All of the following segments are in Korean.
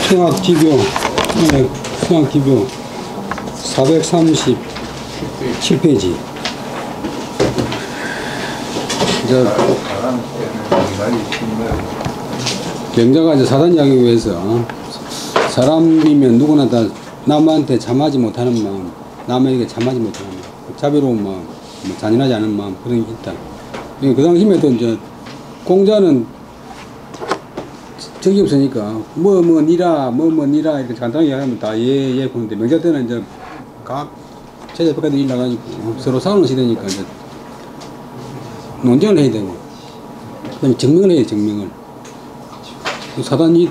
수학기교, 수학기교 437페이지. 경자가 이제 사단 이야기에 의해서 사람이면 누구나 다 남한테 참하지 못하는 마음, 남에게 참하지 못하는 마음, 자비로운 마음, 잔인하지 않은 마음, 그런 게 있다. 그 당시에도 이제 공자는 적이 없으니까 니라 이렇게 간단하게 하면 다 예 보는데, 명자 때는 이제 각 제자 백가들 일나가지고 서로 싸우는 시대니까 이제 논쟁을 해야 되고, 그다음에 증명을 해야 돼. 증명을. 사단이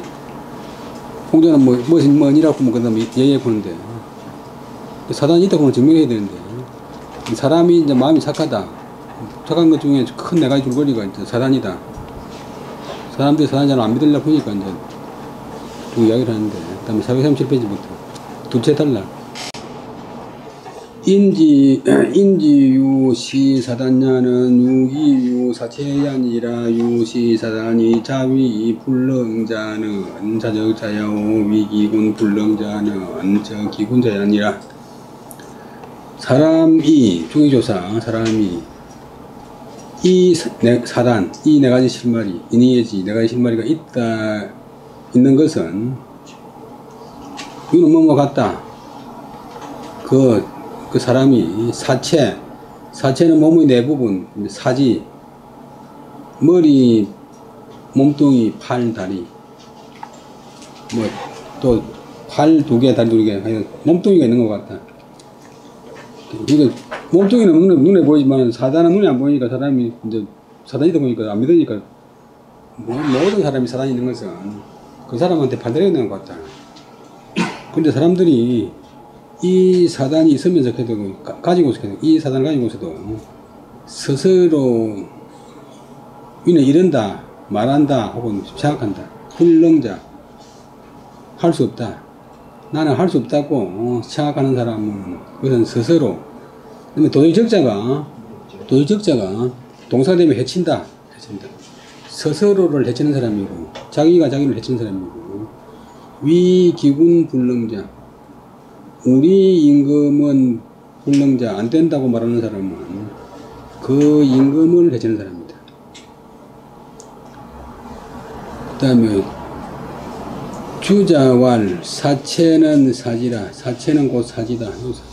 공자는 니라고 그다음에 예 보는데, 사단이 있다고 하면 증명해야 되는데, 사람이 이제 마음이 착하다, 착한 것 중에 큰 네 가지 줄거리가 이제 사단이다. 사람들이 사단 잘 안 믿으려고 보니까 이제 좀 이야기를 하는데, 그 다음에 437페이지부터 둘째 달라. 인지유시 사단야는 유기유 사체야니라. 유시 사단이 자위 불능자는 자적자야오 위기군 불능자는 저기군자야니라. 사람이, 중의조사, 사람이 이 사단, 이 네 가지 실마리, 이니에지 네 가지 실마리가 있는 것은, 이거는 뭐뭐 같다. 그 사람이 사체는 몸의 네 부분, 사지, 머리, 몸뚱이, 팔, 다리, 또 팔 두 개, 다리 두 개, 몸뚱이가 있는 것 같다. 그러니까 몸뚱이는 눈에 보이지만 사단은 눈에 안 보이니까, 사람이 이제 사단이다 보니까 안 믿으니까, 모든 사람이 사단이 있는 것은 그 사람한테 반대로 있는 것 같다. 근데 사람들이 이 사단이 있으면서 해도, 가지고서 해도, 이 사단을 가지고서도 스스로 이는 이른다, 말한다, 혹은 생각한다. 불능자, 할 수 없다. 나는 할 수 없다고 생각하는 사람은 그것은 스스로, 도의적자가 동사되면 해친다. 스스로를 해치는 사람이고, 자기가 자기를 해치는 사람이고, 위기군 불능자, 우리 임금은 불능자, 안 된다고 말하는 사람은 그 임금을 해치는 사람입니다. 그 다음에 주자왈, 사체는 사지라. 사체는 곧 사지다.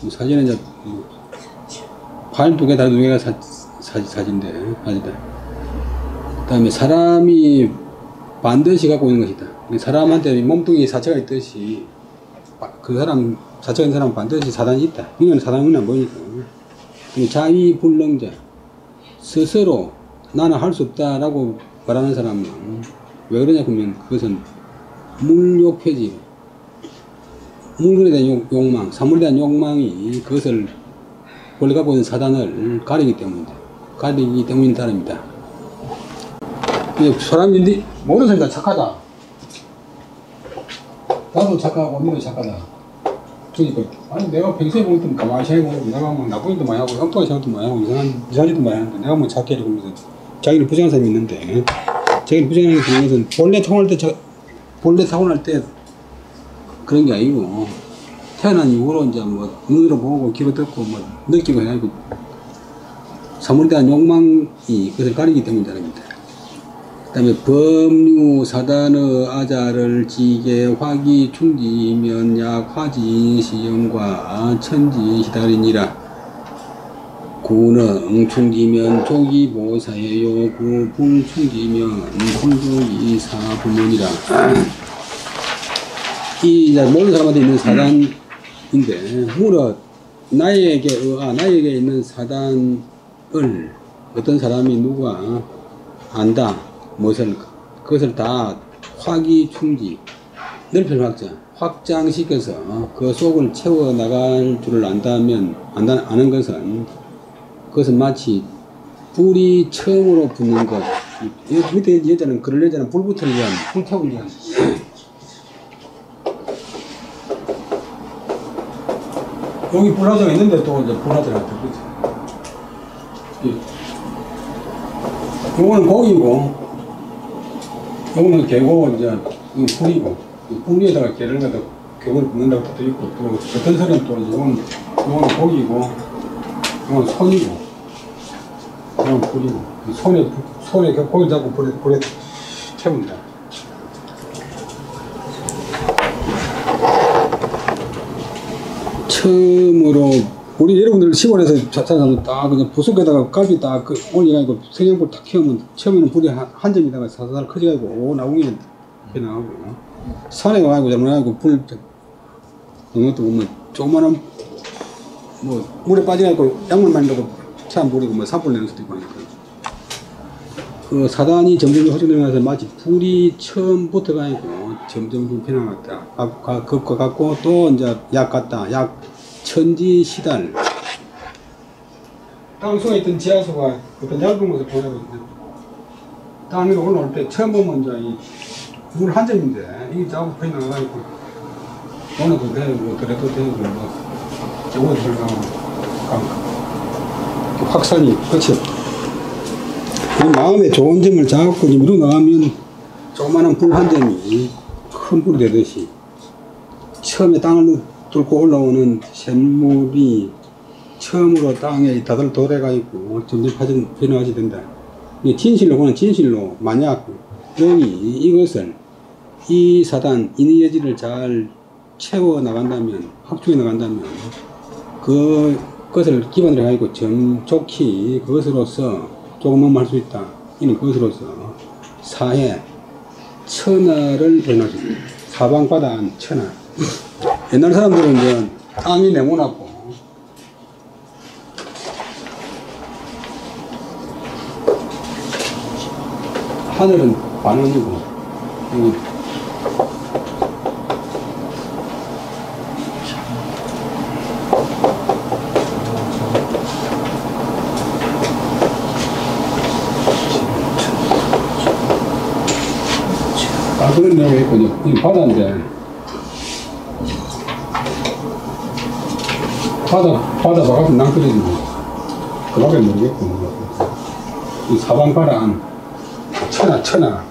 사지는 이제 팔 두 개, 다리 두 개가 사지인데, 사지다. 그 다음에 사람이 반드시 갖고 있는 것이다. 사람한테 몸뚱이 사체가 있듯이, 그 사람, 사체가 있는 사람은 반드시 사단이 있다. 이건 사단은 눈에 안 보이니까. 자위 불능자, 스스로 나는 할 수 없다라고 말하는 사람은 왜 그러냐 하면, 그것은 물욕폐지, 물건에 대한 욕망, 사물에 대한 욕망이 그것을 원래 갖고 있는 사단을 가리기 때문이다. 가리기 때문인 사람이다. 사람인데 모든 사람이 다 착하다. 나도 착하고 니도 착하다. 그러니까 아니 내가 평소에 보일 때 가만히 생각해보면 내가 뭐 나쁜 일도 많이 하고 엉뚱한 생각도 많이 하고 이상한 짓도 많이 하는데, 내가 뭐 착해 이러면서 자기를 부정하는 사람이 있는데, 자기를 부정하는 것은 본래 타고날 때 그런 게 아니고, 태어난 이후로 이제 눈으로 보고 귀로 듣고 느끼고 해가지고 사물에 대한 욕망이 그것을 가리기 때문이랍니다. 그 다음에 법류 사단의 아자를 지게 화기 충지면 약 화지 시영과 천지 시달이니라. 구능 충지면 조기 보사예요. 구불 충지면 불조기 사부문이라. 이 이제 모든 사람한테 있는 사단인데, 물어 나에게 있는 사단을 어떤 사람이 누가 안다. 그것을 다 화기충지, 넓힌 확장시켜서 그 속을 채워 나갈 줄을 아는 것은, 그것은 마치 불이 처음으로 붙는 것. 밑에 여자는 그럴 여자는 불 붙을 위한, 불 태우기 위한. 여기 불화자가 있는데 또 이제 불화자가 있죠. 요거는 고기고, 요거는 개고, 이제, 이건 풀이고, 풀 위에다가 개를 갖다 격을 굽는다고 또 있고, 또 어떤 사람은 또, 요거는 고기고, 요거는 손이고, 요거는 풀이고, 손에 고기 잡고 불에 태운다. 처음으로 우리 여러분들 시골에서 자차는 딱 그냥 부엌에다가 갈비 딱 올려가지고 생연불 딱 키우면 처음에는 불이 한 점에다가 사살 커져가지고 오 나오게 나오고 산에 가가지고 잘못해가지고 불 그런 것도 보면 조그만한 뭐 물에 빠져가지고 약물만 넣고 찬 불이고 뭐 산불 내는 수도 있고 하니까 그 사단이 점점 확장되면서 마치 불이 처음부터 가지고 점점 변해갔다. 그거 갖고 또 이제 약 같다. 약 천지 시달. 땅속에 있던 지하수가 어떤 얇은 곳을 보내거든요. 땅 위로 올라올 때 처음 보면 이제 물 한 점인데 이게 자꾸 변해 나가지고 어느 도 되고 뭐 그래도 되고 뭐 저거 들어가고 확산이 끝이 없고. 마음에 좋은 점을 잡고 밀어 나가면 조그마한 불 한 점이 큰 불이 되듯이 처음에 땅을 뚫고 올라오는 샘물이 처음으로 땅에 다들 돌아가있고 점점 변화하게 된다. 진실로 보는 진실로 만약 여기 이것을 이 사단 인의예지를 잘 채워 나간다면 확충해 나간다면 그것을 기반으로 해가지고 정족히 그것으로서 조금만 할 수 있다. 이는 그것으로서 사해 천하를 변화할 수 있다. 사방바다한 천하. 옛날 사람들은 이제 땅이 네모나고 하늘은 반원이고 그런 내용이 있거든요. 이 바다인데 바다 바깥에 낭떠러지고 그 밖에 모르겠고 이 사방바다한 천하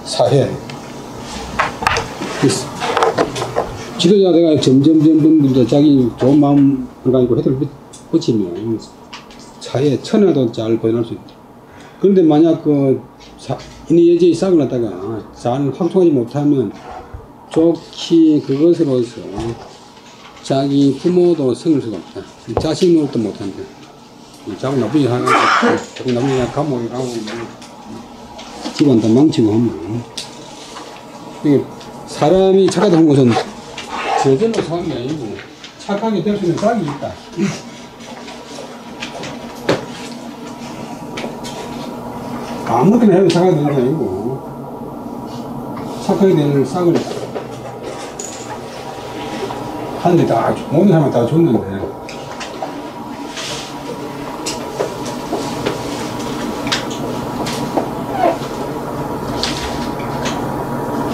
사해 지도자가 점점 자기 좋은 마음을 가지고 해를 붙이면 사해 천하도 잘 보존할 수 있다. 그런데 만약 인의예지의 싹을 갖다가 잘 확충하지 못하면 좋게 그것으로서 자기 부모도 섬길 수가 없다. 자식으로도 못한다. 자꾸 나쁜 일 하고, 자꾸 나쁜 일 감옥에 가고, 집안 다 망치고 하면. 이게 사람이 착하다 한 것은 저절로 사는 게 아니고 착하게 될 수 있는 싹이 있다. 아무렇게나 해도 착하게 되는 게 아니고 착하게 되는 싹을 하는데 다 모든 사람은 다 줬는데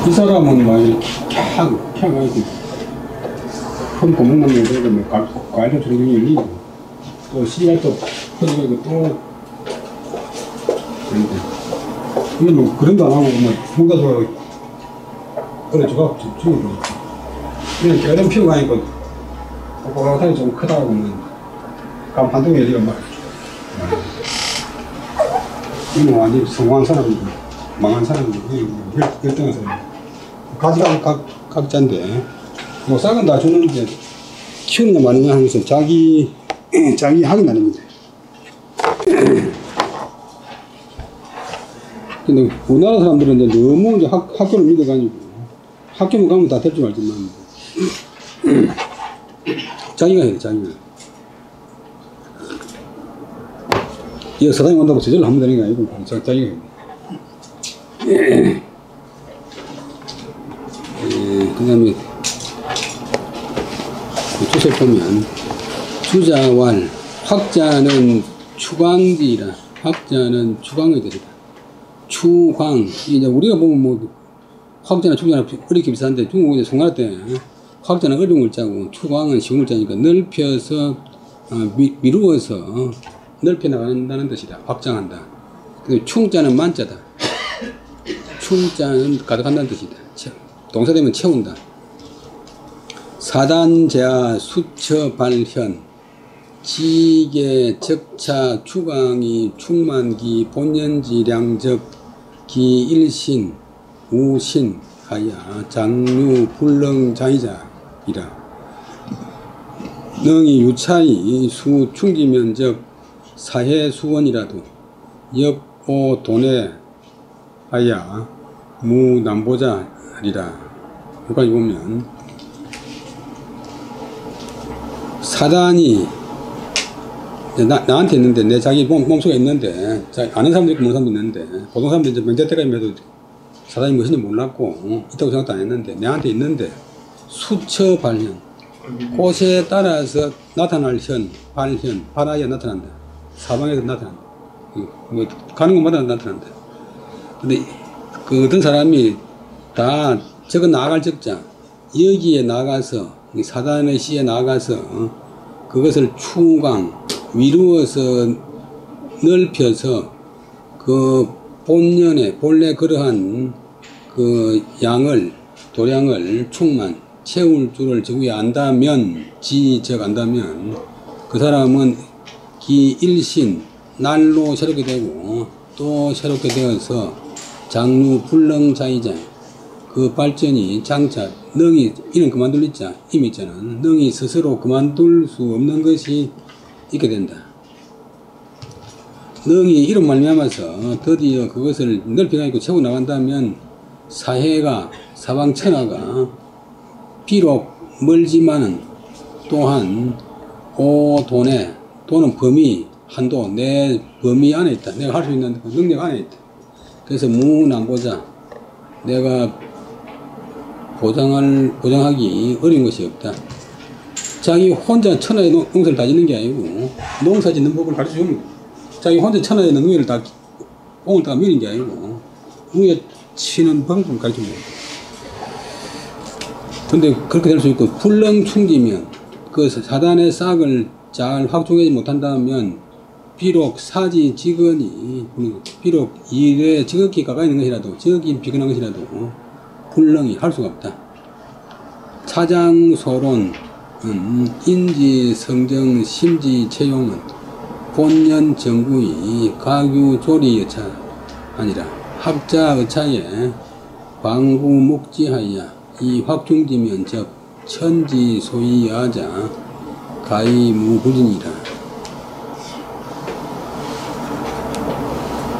이 사람은 막 이렇게 캬가지고 큰 고문만 내고 뭐 과일도 저렇게 열리고 또 씨가 또 퍼지고 또 그런데 이게 뭐 그런 거 안 하고 뭐 누가 더 그래 저가 죽이고 그냥 깨름 피우고 가니까 뽀뽀하니 좀 크다고 하면 감 한동이 열리가 막 이거 완전히 성공한 사람이고 망한 사람이고 열등한 사람이고 가지가 각자인데 뭐 싹은 다 주는데 키우는 거 많으냐 하는 것은 자기 하기 나름입니다. 근데 우리나라 사람들은 이제 너무 이제 학교를 믿어가지고 학교만 가면 다 될 줄 알지만 자기가 해야 돼, 자기가. 이 사장님 온다고 저절로 하면 되는 게 아니고 자기가 해야 돼. 그 다음에 주세 보면 주자왈 확자는 추광지라 확자는 추광의 들이다. 추광 이제 우리가 보면 뭐 확자나 추광이나 어렵게 비슷한데 중국은 이제 송나라 때 확자는 어려운 글자고 추광은 쉬운 글자니까 넓혀서 미루어서 넓혀 나간다는 뜻이다. 확장한다. 그리고 충자는 만자다. 충자는 가득한다는 뜻이다. 동사되면 채운다. 사단제하 수처발현 지계 적차 추강이 충만기 본연지 량적 기일신 우신 하야 장류 불능자이자이라. 능이 유차이 수 충지면적 사해 수원이라도 역오 돈에 하야 무남보자리라. 여기까지 보면 사단이 나한테 있는데, 내 자기 몸속에 있는데, 아는 사람도 있고 모르는 사람도 있는데, 보통 사람들이 이제 명제때라면도 사단이 무엇인지 몰랐고, 있다고 생각도 안 했는데, 내한테 있는데, 수처발현. 곳에 따라서 나타날 현, 발현, 발하여 나타난다. 사방에서 나타난다. 뭐, 가는 곳마다 나타난다. 근데, 그 어떤 사람이 다 저거 나아갈 적자, 여기에 나가서, 사단의 시에 나가서, 그것을 추강, 위루어서 넓혀서 그 본래 그러한 그 양을, 도량을 충만, 채울 줄을 저구에 안다면, 지적 안다면, 그 사람은 기일신, 날로 새롭게 되고, 또 새롭게 되어서 장루 불능자이자, 그 발전이 장차, 능이, 이는 그만둘 있자, 힘이 있잖아. 능이 스스로 그만둘 수 없는 것이 있게 된다. 능이 이런 말미암아서 드디어 그것을 넓혀가지고 채워 나간다면 사해가, 사방천하가 비록 멀지만은 또한 오돈에, 돈은 범위, 한도, 내 범위 안에 있다. 내가 할 수 있는 그 능력 안에 있다. 그래서 무남보자, 내가 보장하기 어려운 것이 없다. 자기 혼자 천하의 농사를 다 짓는 게 아니고, 농사 짓는 법을 가르쳐 주는 거야. 자기 혼자 천하의 농사를 다, 옹을 다 미는 게 아니고, 위에 치는 방법을 가르쳐 주는 거야. 근데 그렇게 될 수 있고, 불능충지면, 그 사단의 싹을 잘 확충하지 못한다면, 비록 사지 직언이, 비록 일에 지극히 가까이 있는 것이라도, 지극히 비근한 것이라도, 불능이 할 수가 없다. 차장소론, 인지, 성정, 심지, 채용은 본연 정구이 가규, 조리, 여차 아니라 학자, 의차에 광구, 목지하여 이 확충지면 즉 천지, 소위, 여하자 가히 무불진이라.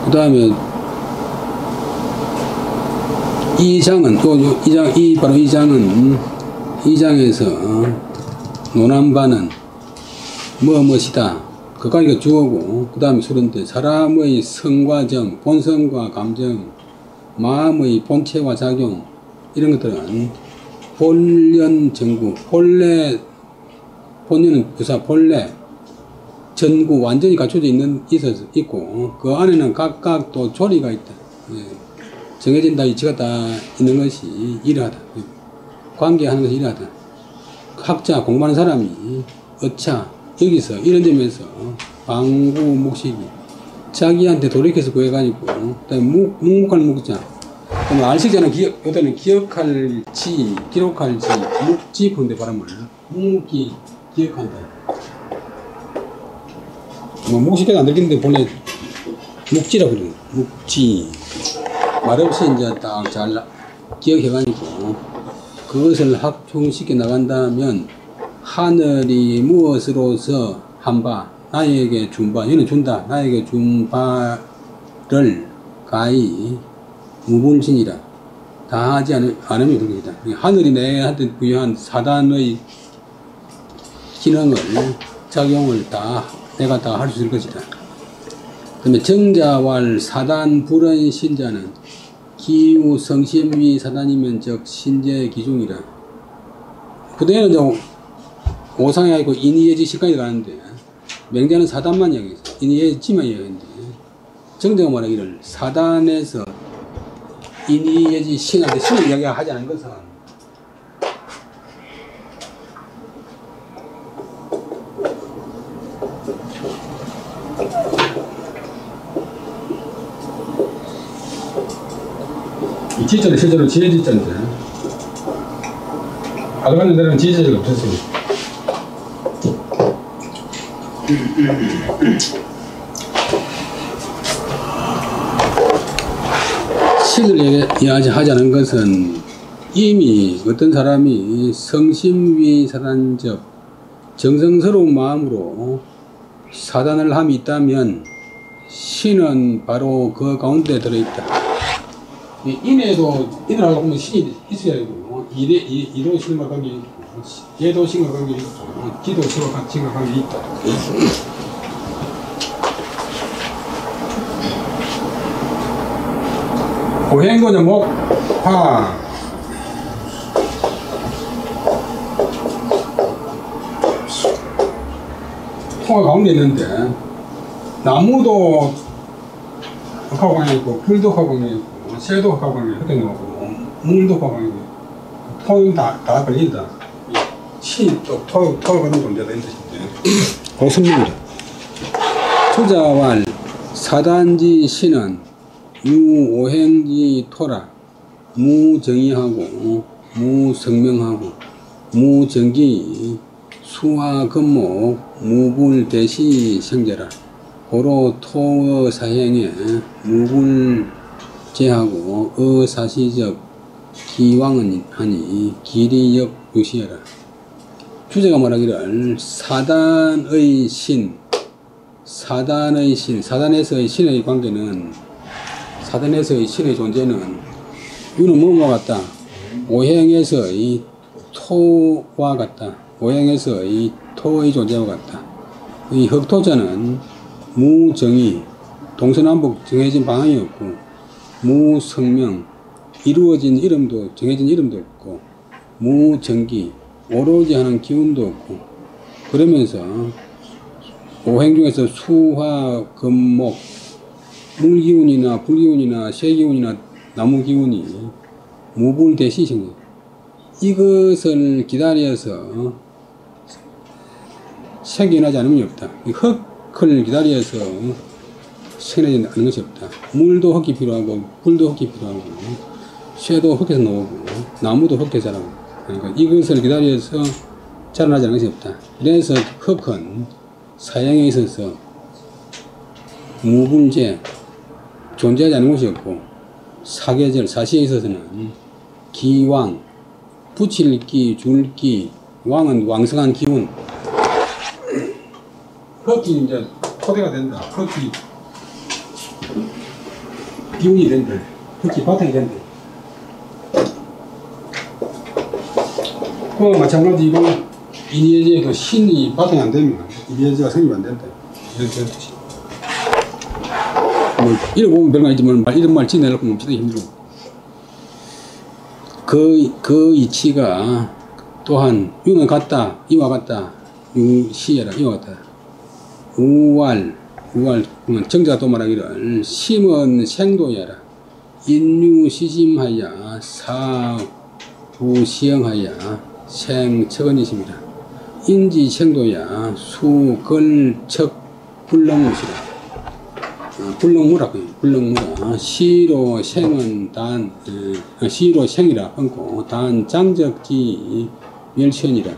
그 다음에 이 장은, 바로 이 장은, 이 장에서 논한 바는 무엇이다. 그까지가 주어고, 그 다음에 수른데 사람의 성과 정, 본성과 감정, 마음의 본체와 작용, 이런 것들은 본련 전구, 본래는 부사, 본래, 전구 완전히 갖춰져 있고, 그 안에는 각각 또 조리가 있다. 예. 정해진 이치가 다 있는 것이 이러하다. 관계하는 것이 이러하다. 학자, 공부하는 사람이 어차, 여기서, 이런 점에서 방구, 묵식이 자기한테 돌이켜서 구해가지고, 그 다음에 묵묵할 묵자. 그 다음에 알식자는 여기는 기억할지, 기록할지, 묵지, 푼데 바람을 묵묵히 기억한다. 뭐, 묵식도 안 들리는데 본래 묵지라고 그래요. 묵지. 말없이 이제 딱 잘 기억해가지고 그것을 확충시켜 나간다면 하늘이 무엇으로서 한바, 나에게 준바, 얘는 준다, 나에게 준 바를 가히 무불신이라. 다 하지 않으면 그렇겠다. 하늘이 내한테 부여한 사단의 기능을, 작용을 다 내가 다 할 수 있을 것이다. 그 다음에 정자왈 사단 불언 신자는 기우 성심위 사단이면 즉 신제 기중이라. 부대에는 오상에 있고 인이예지 시까지 가는데 명자는 사단만 이야기했어. 인이예지만 이야기했는데 정자가 말하기를 사단에서 인이예지 신한테 신을 이야기하지 않은 것은 이 지자는 실제로 지혜지자인데 알아가는 데는 지혜지자가 없었어요. 신을 이야기하자는 것은 이미 어떤 사람이 성심위사단적 정성스러운 마음으로 사단을 함이 있다면 신은 바로 그 가운데 들어있다. 인에도 인을 하려고 하면 신이 있어야 되고 이도 신과 관계가 있고 예도 신과 관계가 있고 기도 신과 관계가 있다. 오행거는 목, 화. 토가 가운데 있는데, 나무도 화광이 있고, 불도 화광이 있고, 새도 화광이 이렇게 나오고, 물도 화광이 있고, 토는 다 걸린다. 신이 또 토가 가는 존재가 있는 뜻인데, 고승입니다. 투자왈 사단지 신은 무오행지 토라 무정의하고 무성명하고 무정기 수화금목 무불대시 생제라. 고로 토의 사행에 무불제하고 어사시적 기왕은 하니 기리역 유시해라. 주제가 말하기를 사단의 신, 사단에서의 신의 관계는, 사단에서의 신의 존재는 이는 뭐와 같다? 오행에서의 토와 같다. 오행에서의 토의 존재와 같다. 이 흑토자는 무정의, 동서남북 정해진 방향이 없고, 무성명, 이루어진 이름도, 정해진 이름도 없고, 무정기, 오로지 하는 기운도 없고, 그러면서 오행 중에서 수화, 금목, 물기운이나 불기운이나 새기운이나 나무기운이 무불대시신 것, 이것을 기다려서 생겨나지 않으면 없다. 흙을 기다려서 생겨나지 않는 것이 없다. 물도 흙이 필요하고 불도 흙이 필요하고 쇠도 흙에서 나오고 나무도 흙에서 자라고, 그러니까 이것을 기다려서 자라나지 않는 것이 없다. 그래서 흙은 사양에 있어서 무불제, 존재하지 않는 것이 없고, 사계절, 사시에 있어서는 기왕, 붙일 기, 줄 기, 왕은 왕성한 기운. 흙이 이제 토대가 된다. 흙이 기운이 된다. 흙이 바탕이 된다. 그와 마찬가지 이거 이니에지의 그 신이 바탕이 안 되면 이니에지가 성립 안 된다. 이런 뜻이. 뭐 읽어보면 별거 아니지만 이런 말 지내려고 하면 진짜 힘들어. 그 이치가 또한 유는 같다, 이와 같다, 유시해라, 이와 같다. 우왈, 정자가 또 말하기를 심은 생도야라. 인유시심하야 사부시영하야 생척은이십니다. 인지생도야 수걸척 불렁무시라. 불렁무라, 불렁무라. 시로 생은 시로 생이라 하고, 단 장적지 멸천이라.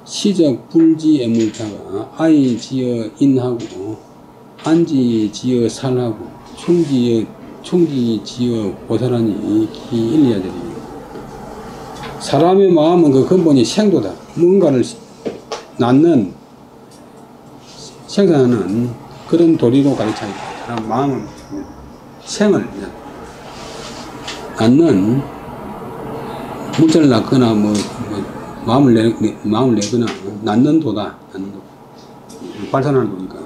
시적 불지 애물자가 아이 지어 인하고, 안지 지어 살하고, 충지 지어 보살하니 기일리야 되리. 사람의 마음은 그 근본이 생도다. 뭔가를 낳는, 생산하는 그런 도리로 가르쳐야 돼. 사람 마음은 생을 낳는, 물자를 낳거나 마음을 내거나 낳는 도다. 발산하는 도니까.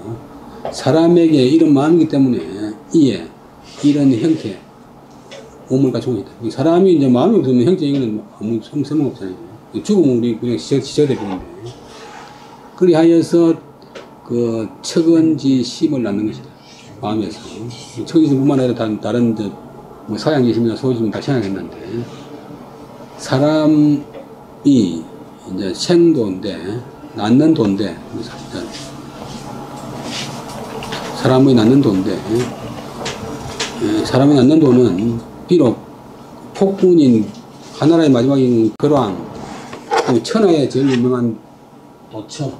사람에게 이런 마음이기 때문에 이에 이런 형태 몸을 갖추고 있다. 사람이 이제 마음이 없으면 형태 이거는 아무 쓸모 없잖아요. 죽으면 우리 그냥 지저대 보는데. 그리하여서 그 척은지 심을 낳는 것이다. 마음에서. 척은지뿐만 아니라 다른 뭐 서양지심이나 소지심 다 생각했는데, 사람이 이제 생도인데, 낳는 도인데, 사람의 낳는 도인데, 사람이 낳는 도는 비록 폭군인 하나라의 마지막인 걸왕, 천하의 제일 유명한 도처,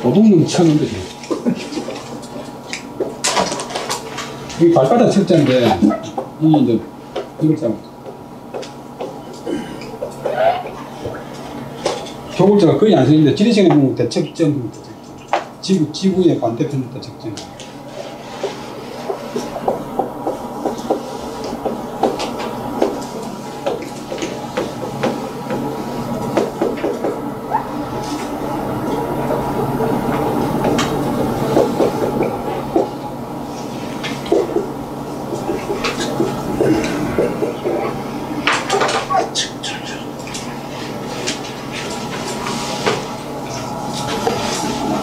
도둑놈 쳐는 거지. 이 발바닥 척자인데, 이 이제 이걸 잡고 교골자가 거의 안 쓰는데 지리시간에 보면 대척점, 지구의 반대편 대척점.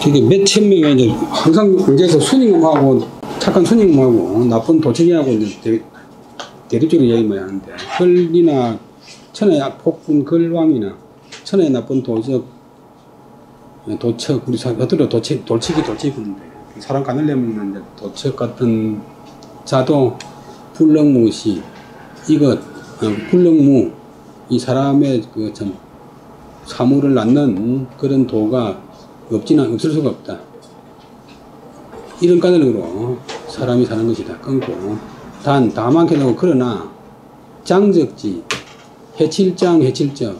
이게 몇천 명이 이제 항상 여기서 순임금하고 착한 순임금하고 나쁜 도청이하고 이제 대립적으로 이야기만 하는데, 걸이나 천하의 폭군 걸왕이나 천하의 나쁜 도적, 도척, 우리 겉으로 돌치기 부른데, 사람 가늘려면 이제 도척 같은 자도 불능무시, 이것 불능무, 이 사람의 그 참 사물을 낳는 그런 도가 없을 수가 없다. 이런 까닭으로 사람이 사는 것이다. 끊고 다만 캐다고 그러나 장적지 해칠장 해칠적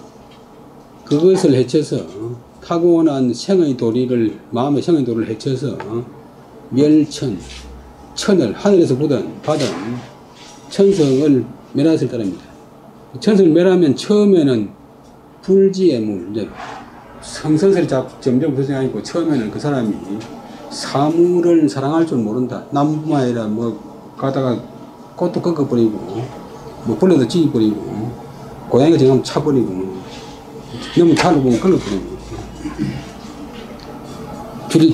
그것을 해쳐서 타고난 생의 도리를 마음의 생의 도리를 해쳐서 천을 하늘에서 받은 천성을 멸하였을 따릅니다. 천성을 멸하면 처음에는 불지의 물, 이제 성선설이 점점 그생각이고, 처음에는 그 사람이 사물을 사랑할 줄 모른다. 나무뿐만 아니라 뭐 가다가 꽃도 꺾어버리고, 뭐 벌레도 찌버리고, 고양이가 정하면 차버리고, 너무 차로 보면 걸러버리고,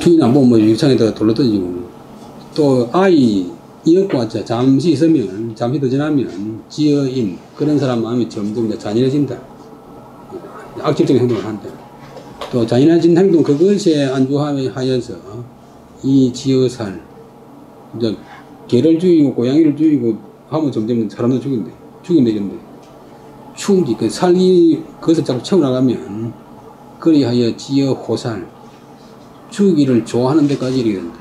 주인 안 보면 뭐 유창에다가 돌로 던지고, 또 아이 이었고 왔자 잠시 있으면, 잠시 더 지나면 지어인 그런 사람 마음이 점점 잔인해진다. 악질적인 행동을 한다. 또 잔인해진 행동 그것에 안주하여서 이 지어살, 이제 개를 죽이고 고양이를 죽이고 하면 점점 사람도 죽인대. 충지, 그 살기 그것을 자꾸 채워나가면 그리하여 지어 호살, 죽이기를 좋아하는 데까지 이르게 된다.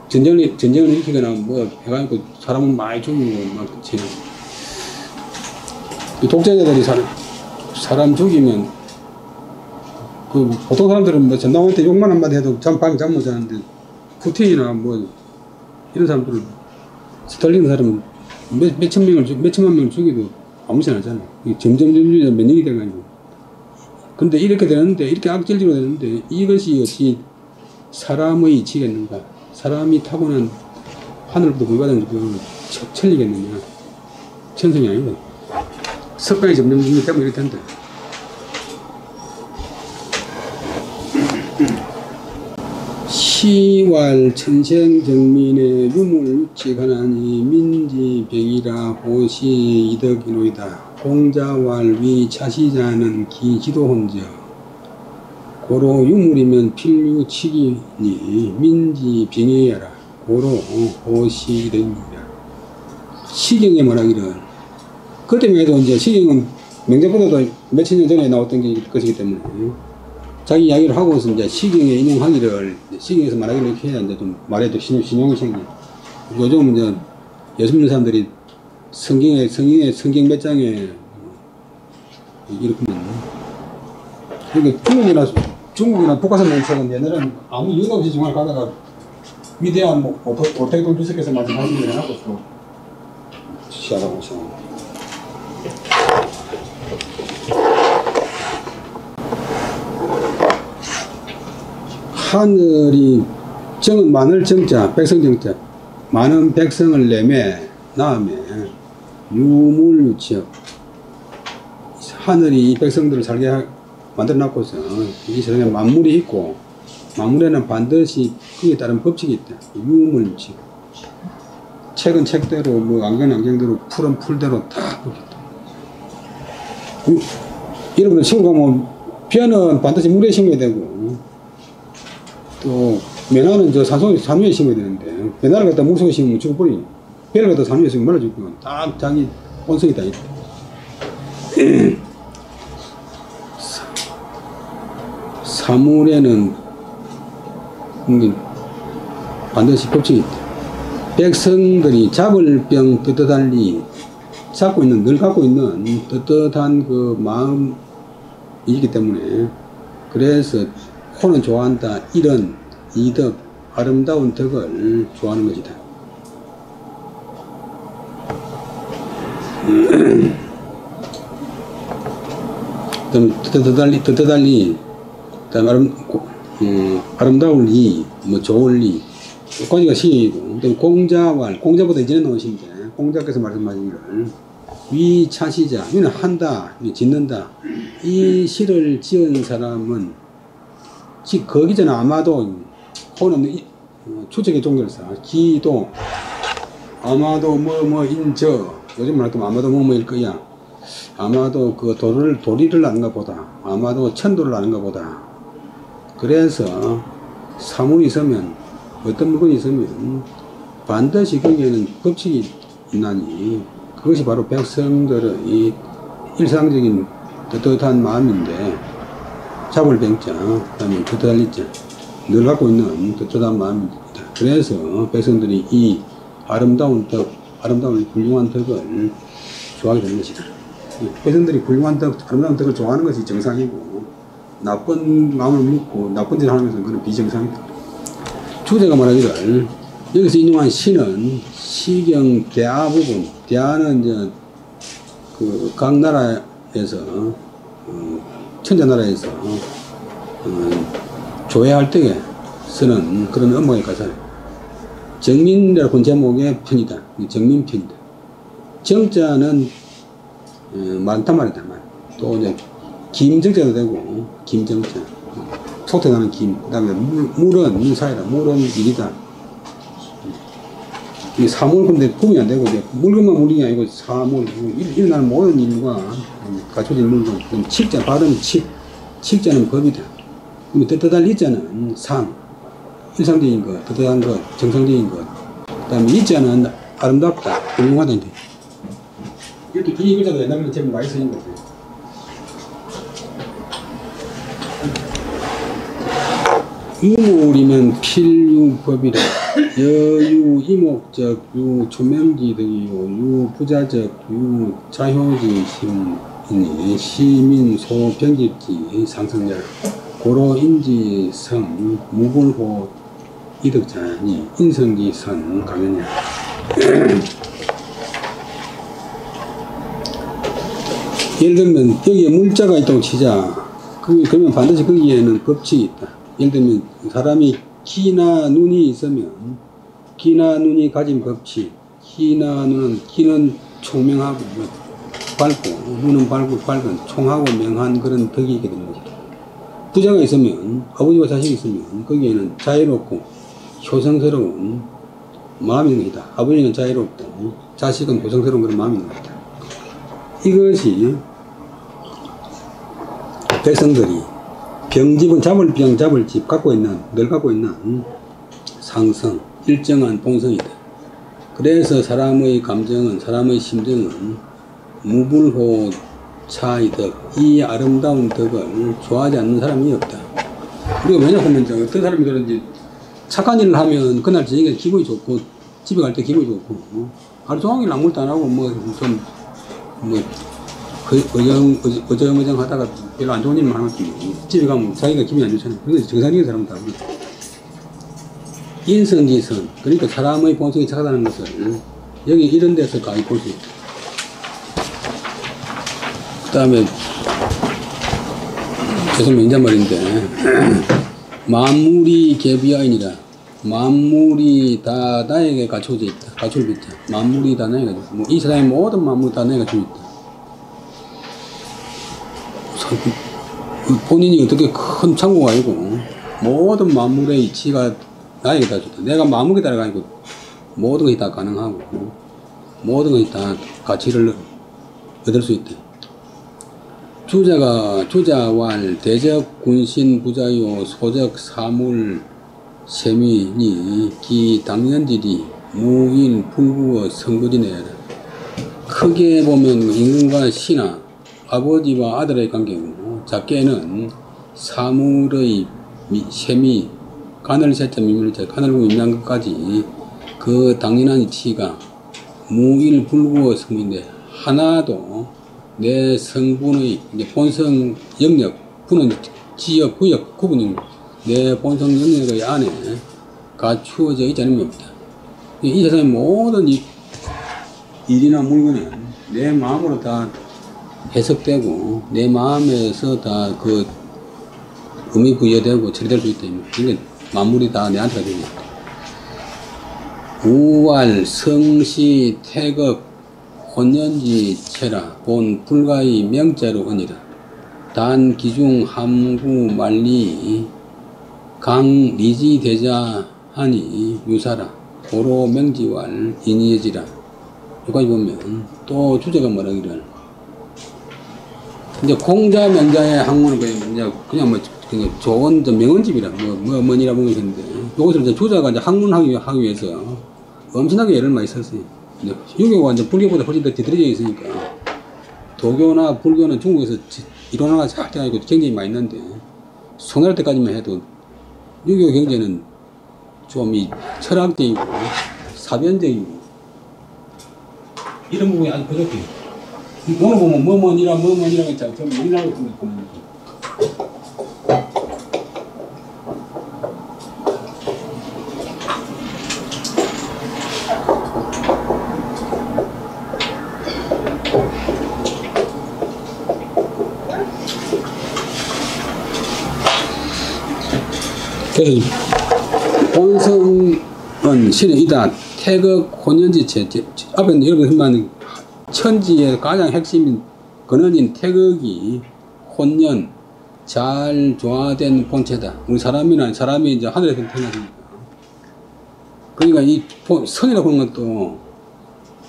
전쟁을 일으키거나 뭐 해가지고 사람을 많이 죽이고 막 독재자들이 사람 죽이면, 그 보통 사람들은 뭐 전당한테 욕만 한마디 해도 잠 못 자는데, 푸틴이나 뭐 이런 사람들, 스탈린 사람은 몇천만 명을 죽이도 아무 말 안 하잖아. 점점 면역이 돼가지고. 근데 이렇게 되는데, 이렇게 악질적으로 되는데, 이것이 어찌 사람의 이치겠는가? 사람이 타고난 하늘부터 구원받은 그 천리겠느냐? 천성이 아니고 습관이 점점 되면 이렇게 된다. 시왈 천생정민의 유물유치하나니 민지병이라 호시 이덕이노이다. 공자왈 위 차시자는 기지도혼저 고로 유물이면 필류치기니 민지병이야라. 고로 호시 이덕이니라. 시경에 말하기를, 그때만 해도 이제 시경은 명제보다도 몇천 년 전에 나왔던 것이기 때문에 자기 이야기를 하고서 이제 시경에 인용하기를, 시경에서 말하기를 이렇게 해야 이제 좀 말해도 신용이 생겨. 요즘 이제 예수 믿는 사람들이 성경 몇 장에 이렇게 그러니까 중국이나 북한산 농책은 옛날에는 아무 이유도 없이 정말 가다가 위대한 뭐 오택동 주석께서 말씀하신 대로 해놓고 또 시작하고 있어요. 하늘이 정은 많을 정자, 백성 정자, 많은 백성을 내매 낳음에 유물유치업, 하늘이 이 백성들을 살게 만들어 놨고서 이 세상에 만물이 있고, 만물에는 반드시 그에 따른 법칙이 있다. 유물유치업. 책은 책대로, 뭐 안경은 안경대로, 풀은 풀대로 다 그렇겠다. 여러분들 시골 가면 벼는 반드시 물에 심어야 되고, 또 매나는 저 산위에 심어야 되는데 매나를 갖다 물속에 심으면 죽어버리. 배를 갖다 산위에 심으면 말라 죽고 딱 자기 본성이 다 있다. 사물에는 반드시 법칙이 있다. 백성들이 잡을 병 떳떳하리 늘 갖고 있는 떳떳한 그 마음이기 때문에 그래서 호는 좋아한다. 이런 이덕 아름다운 덕을 좋아하는 것이다. 떳떳하리 그다음 아름다울 리, 뭐 좋을 리, 꼬지가 시이고, 공자왈, 공자보다 이제는 나오신데, 공자께서 말씀하시기를, 위 차시자, 위는 한다, 짓는다. 이 시를 지은 사람은, 거기 전에 아마도, 호는 추적의 종결사, 기도, 아마도 인저, 요즘 말하면 아마도 뭐일 거야. 아마도 그 도리를 아는가 보다. 아마도 천도를 아는가 보다. 그래서 사물이 있으면 어떤 물건이 있으면 반드시 거기에는 법칙이 있나니 그것이 바로 백성들의 일상적인 떳떳한 마음인데 잡을 병자 그다음에 떳떳할리자 늘 갖고 있는 떳떳한 마음입니다. 그래서 백성들이 이 아름다운 훌륭한 덕을 좋아하게 되는 것이다. 백성들이 훌륭한 아름다운 덕을 좋아하는 것이 정상이고 나쁜 마음을 묻고 나쁜 짓을 하는 것은 그건 비정상이다. 주제가 말하기를 여기서 인용한 시는 시경 대하 부분, 대하는 이제 그 각 나라에서 천자나라에서 조회할 때 쓰는 그런 음악의 가사예요. 정민이라고 본 제목의 편이다. 정민편이다. 정자는 많단 말이다. 또 이제 김정자도 되고 김정자 속태나는 김. 그 다음에 물은 사이다. 물은 일이다. 이 사물 근데 구분이 안 되고 이제 물건만 물이 아니고 사물 일어나는 모든 일과 갖춰진 물건. 그럼 칙자 발음 칙자는 법이다. 떳떳할 이자는 상 일상적인 것, 떳떳한 것, 정상적인 것. 그 다음에 이자는 아름답다, 훌륭하다. 이렇게 긴 글자도 옛날에는 제일 많이 쓰인 거죠. 유물이면 필유법이라 여유 이목적 유 초명지득이요 유 부자적 유 자효지 심이니 시민 소병집지 상승자 고로 인지성 무불호 이득자니 인성지선 강연이야. 예를 들면 여기에 물자가 있다고 치자. 그러면 반드시 거기에는 법칙이 있다. 예를 들면 사람이 귀나 눈이 있으면 귀나 눈이 가진 법칙, 귀는 총명하고 밝고 눈은 밝은 총하고 명한 그런 덕이 있게 되는 것이다. 부자가 있으면 아버지와 자식이 있으면 거기에는 자유롭고 효성스러운 마음이 있는 것이다. 아버지는 자유롭고 자식은 효성스러운 그런 마음이 있는 것이다. 이것이 백성들이 병집은 잡을 집 늘 갖고 있는 상성, 일정한 본성이다. 그래서 사람의 감정은, 사람의 심정은 무불호 차이덕, 이 아름다운 덕을 좋아하지 않는 사람이 없다. 우리가 왜냐하면 어떤 사람이 그런지 착한 일을 하면 그날 저녁에 기분이 좋고 집에 갈 때 기분이 좋고 하루 종일 아무것도 안 하고 어정어정 하다가 별로 안 좋은 일만 하면 집에 가면 자기가 기분이 안 좋잖아요. 그래서 정상적인 사람은 다 그렇다. 인성지선, 그러니까 사람의 본성이 착하다는 것을 여기 이런 데서 가히 볼 수 있다. 그 다음에 계속 인자말인데 만물이 계비하이니라. 만물이 다 나에게 갖춰져 있다. 갖춰져 있다. 만물이 다 나에게 갖춰져 있다. 이 세상의 모든 만물이 다 나에게 갖춰져 있다. 본인이 어떻게 큰 창고가 아니고 모든 만물의 이치가 나에게 다 좋다. 내가 마음에 따라가니까 모든 것이 다 가능하고 모든 것이 다 가치를 얻을 수 있다. 주자왈 대적 군신 부자요 소적 사물 세민이 기 당년질이 무인 불구어 성부지내라. 크게 보면 임금과 신하, 아버지와 아들의 관계고, 작게는 사물의 셈이 간을 세자 미물자 간을 의미한 것까지 그 당연한 이치가 무일불구의 성인데 하나도 내 성분의 이제 본성 영역 분은 지역 구역 구분이 내 본성 영역의 안에 갖추어져 있지 않으면 없다. 이 세상의 모든 일이나 물건은 내 마음으로 다 해석되고 내 마음에서 다 그 의미 부여되고 처리될 수 있기 때문에 이건 만물이 다 내한테가 됩니다. 우활, 성시, 태극, 혼연지, 체라, 본 불가의 명자로 언이라. 단, 기중, 함구, 만리, 강, 리지, 대자, 하니, 유사라, 고로, 명지왈, 인이여지라. 여기까지 보면 또 주제가 뭐라기를. 이제 공자, 명자의 학문은 그냥 뭐 좋은 명언집이라 뭐니라 보면 있는데 이것을 이제 주자가 이제 학문하기 위해서 엄청나게 예를 많이 썼어요. 유교가 이제 불교보다 훨씬 더 뒤틀려져 있으니까 도교나 불교는 중국에서 이론화가 잘 돼가지고 경쟁이 많이 있는데 송나라 때까지만 해도 유교 경제는 좀 이 철학적이고 사변적이고 이런 부분이 아주 부족해요. 오늘 보면 뭐뭐니라 했잖아. 전부 우리나라로 보면 그래서 본성은 신의 이다. 태극 혼연지체 앞에 여러분 천지의 가장 핵심인 근원인 태극이 혼연 잘 조화된 본체다. 우리 사람이 이제 하늘에서 태어났으니까. 그러니까 이 성이라고 하는 것도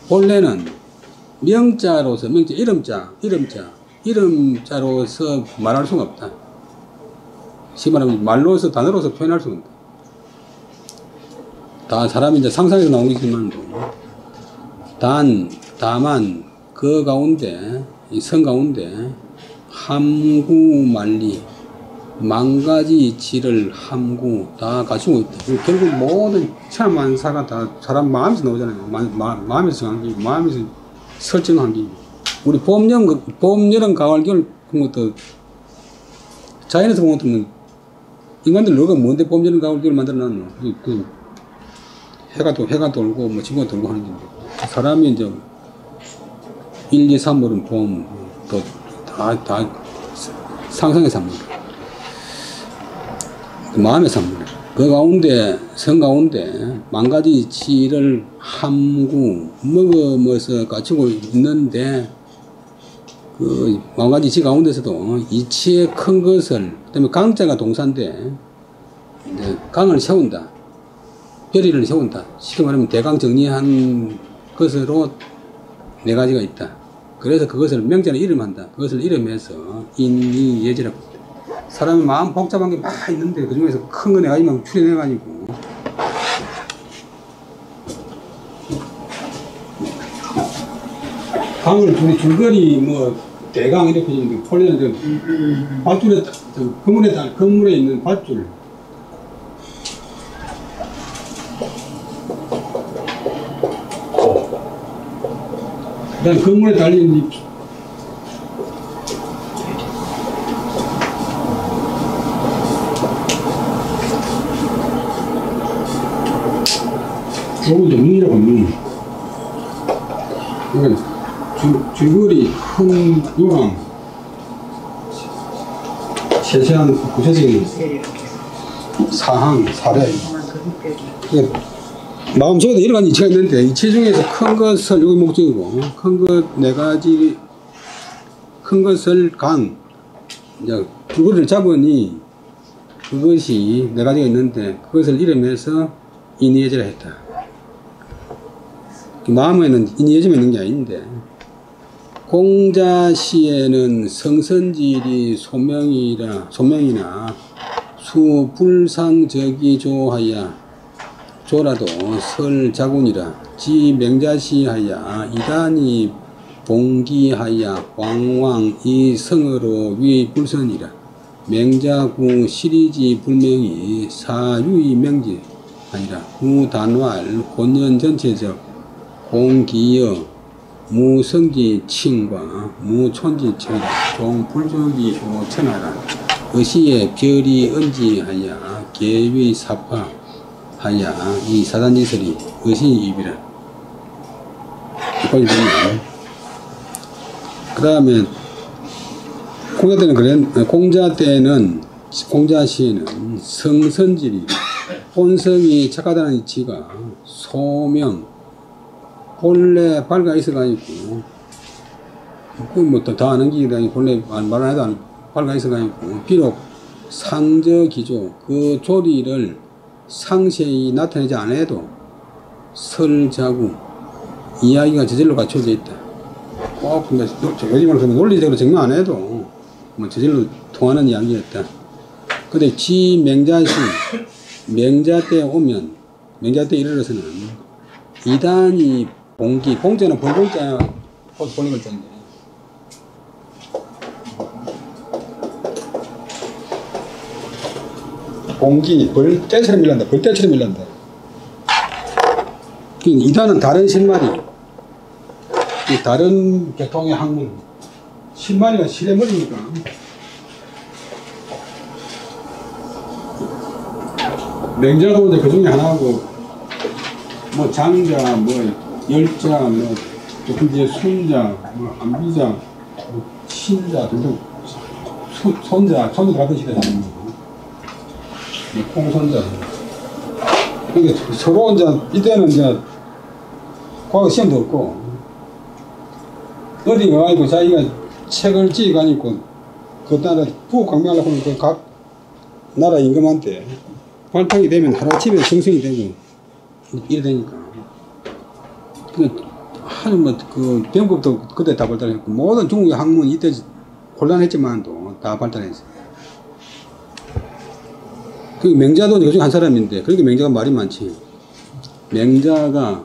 본래는 명자로서 이름자로서 말할 수가 없다. 쉽게 말하면 말로서 단어로서 표현할 수가 없다. 다 사람이 이제 상상에서 나온 거지만 다만 그 가운데 이 성 가운데 함구만리 만가지 이치를 함구 다 가지고 있다. 결국 모든 천만사가 다 사람 마음에서 나오잖아요. 마음에서 정한 게 마음에서 설정한 게 우리 봄, 여름, 가을, 겨울 그런 것도 자연에서 보는 것도 인간들 너가 뭔데 봄, 여름, 가을, 겨울 만들어놨노? 해가 돌고 뭐 지구가 돌고 하는 건데 사람이 이제 1, 2, 3월은 봄 또 다 상상해서 합니다. 마음의 산물. 그 가운데, 성 가운데, 만 가지 이치를 함구, 먹으면서 갖추고 있는데, 그, 만 가지 이치 가운데서도 이치의 큰 것을, 그 다음에 강자가 동사인데, 강을 세운다. 별이를 세운다. 쉽게 말하면 대강 정리한 것으로 네 가지가 있다. 그래서 그것을 명자는 이름한다. 그것을 이름해서 인이 예지라고 합니다. 사람의 마음 복잡한 게 막 있는데 그 중에서 큰 거 네 가지만 추려내가지고 강을 둘이 줄거리 뭐 대강 이렇게 좀 폴리는 밧줄에 건물에 있는 밧줄 그다음 건물에 달린 잎 요거 이제 뭉이라고 뭉. 그러니까 줄거리 큰 요강 세세한 구체적인 사항 사례. 마음속에도 여러 가지 이치가 있는데 이치 중에서 큰 것을 여기 목적이고 큰 것 네 가지 큰 것을 강 이제 줄거리를 잡으니 그것이 네 가지가 있는데 그것을 이름해서 인이해지라 했다. 마음에는 인이해지면 있는 게 아닌데 공자시에는 성선질이 소명이나 수 불상적이조하야 조라도 설자군이라 지 맹자시하야 이단이 봉기하야 왕왕 이 성으로 위 불선이라 맹자구 시리지 불명이 사유이 명지 아니라 구단왈 본연 전체적 공기여 무성지 칭과 무촌지 청이라 종불족이 오천하라 의시에 별이 은지하야 계위 사파 하야 이 사단지설이 의시입이라. 이까지 되네요. 그 다음에 공자 때는 공자시에는 성선질이 본성이 착하다는 이치가 소명 본래 밝아 있어가지고 그뭐다 아는 기가 아니고 본래 말 안 해도 밝아 있어가지고 비록 상저기조 그 조리를 상세히 나타내지 않아도 설자구 이야기가 저절로 갖춰져 있다. 꼭 근데 요즘으로 논리적으로 증명 안 해도 뭐 저절로 통하는 이야기였다. 근데 지 맹자시 맹자 때 오면 맹자 때 이르러서는 이단이 봉기 봉자는 벌봉자 보는 걸 텐데 봉기 벌떼처럼 밀란다. 벌떼처럼 밀란다. 이단은 다른 실마리 다른 계통의 학문 실마리가 실에 머리니까 맹자도 이제 그 중에 하나고 뭐 장자 뭐 열자 뭐 조금 뒤에 순자 뭐 안비자 뭐 신자 등등 손자 같은 시대잖아요. 콩손자 그러니까 서로 이제 이때는 이제 과거 시험도 없고 어디 가가지고 자기가 책을 찍어가지고 그 나라 부강명하려고 하면 그 각 나라 임금한테 발탁이 되면 하루아침에 정성이 되고 이래 되니까 하는 뭐 병법도 그때 다 발달했고 모든 중국의 학문이 이때 혼란했지만도 다 발달했어. 그 맹자도 그중 한 사람인데 그러니까 맹자가 말이 많지. 맹자가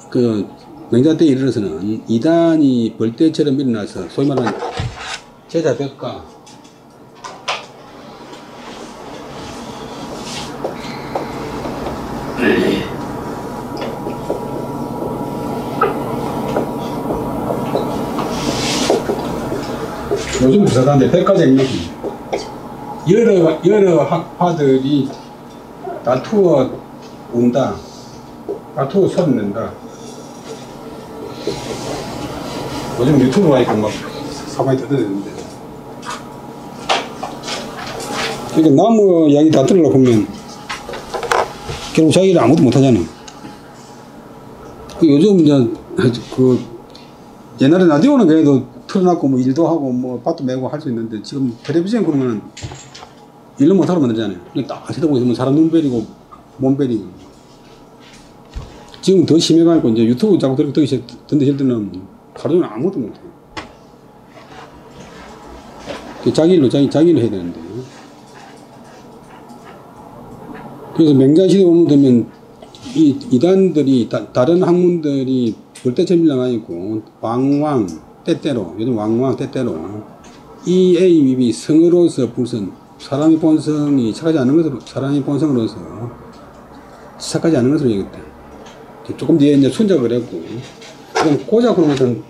그 맹자 때 이르러서는 이단이 벌떼처럼 일어나서 소위 말하는 제자벽가 요즘 비슷한데 백가쟁력 여러 학파들이 다투어 운다 다투어 소리 낸다. 요즘 유튜브가 있고 막 사방이 터져대는데 그러니까 나무 이야기 다 들으려고 하면 결국 자기를 아무도 못하잖아. 요즘 이제 그 옛날에 라디오는 그래도 틀어놨고 뭐 일도 하고 뭐 밭도 메고 할 수 있는데 지금 텔레비전 그러면 일을 못하러 만들잖아요. 딱 쳐다보고 있으면 사람 눈 베리고 몸 베리고 지금 더 심해가지고 이제 유튜브 자꾸 듣기 싫더는 하루 종일 아무것도 못해. 자기 일로 자기 일을 해야 되는데 그래서 맹자시대 오면 되면 이 이단들이 다른 학문들이 벌떼처럼 밀려가지고 왕왕 때때로 요즘 왕왕 때때로 이 A입이 성으로서 불선 사람의 본성이 착하지 않은 것으로 사람의 본성으로서 착하지 않은 것으로 얘기했다. 조금 뒤에 이제 순작을 했고 그럼 고작 그런 것은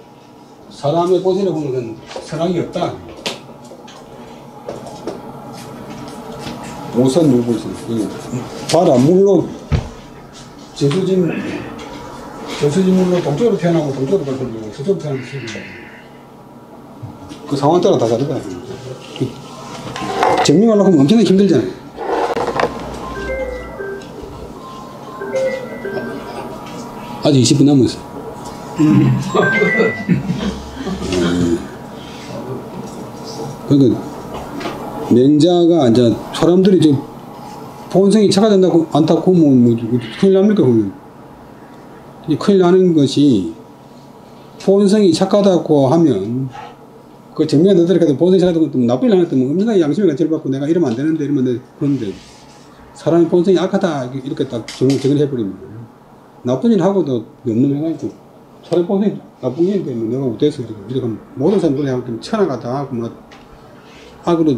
사람의 본성을 보는 것은 선악이 없다. 오선 무불선 봐라 물로 저수지물로 동쪽으로 태어나고 동쪽으로 발전되고 서쪽으로 태어나고 그 상황 따라 다 다르다. 증명하려고 하면 엄청나게 힘들잖아요. 아직 20분 남았어. 그러니까 맹자가 이제 사람들이 좀 본성이 착화된다고 않다고 뭐 큰일 납니까 그러면? 큰일 나는 것이 본성이 착하다고 하면 그 정면에 넣더라도 본성이 같은 것도 나쁜 일 하는 뭐 엄청나게 양심의 가치를 받고 내가 이러면 안 되는데 이러면 내 그런데 사람의 본성이 악하다 이렇게 딱 정을 해버리면 나쁜 일 하고도 없는 해가지고 사람의 본성이 나쁜 게 있는데 내가 못해서 이렇게 모든 사람들이 하고 천하가 다 하고 뭐 악으로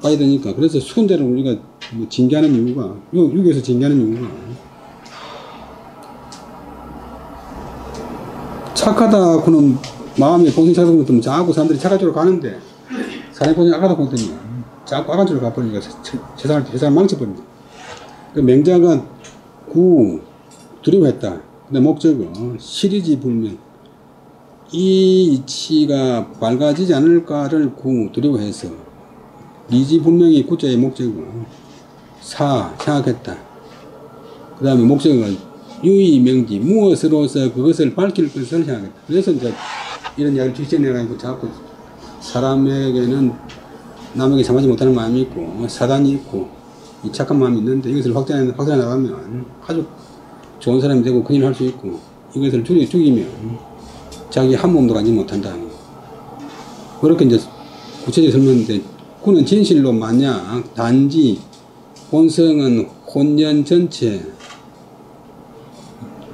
빠야 되니까 그래서 순대를 우리가 뭐 징계하는 이유가 여기에서 징계하는 이유가 착하다고는 마음에 본성이 착하다고 하면 자꾸 사람들이 착한 쪽으로 가는데 사람의 본성이 악하다고 하더니 자꾸 악한 쪽으로 가버리니까 세상을 망쳐버립니다. 그 맹자가 두려워했다. 근데 목적은 실이지 불명 이 이치가 밝아지지 않을까를 두려워해서 리지 불명이 구자의 목적은 생각했다. 그 다음에 목적은 유의명지 무엇으로서 그것을 밝힐 것을 생각했다. 그래서 이제 이런 이야기를 주제내가지고 자꾸 사람에게는 남에게 참하지 못하는 마음이 있고 사단이 있고 이 착한 마음이 있는데 이것을 확장해 나가면 아주 좋은 사람이 되고 큰일을 할 수 있고 이것을 죽이면 자기 한 몸도 가지 못한다. 그렇게 이제 구체적으로 설명했는데 구는 진실로 만약 단지 본성은 혼연 전체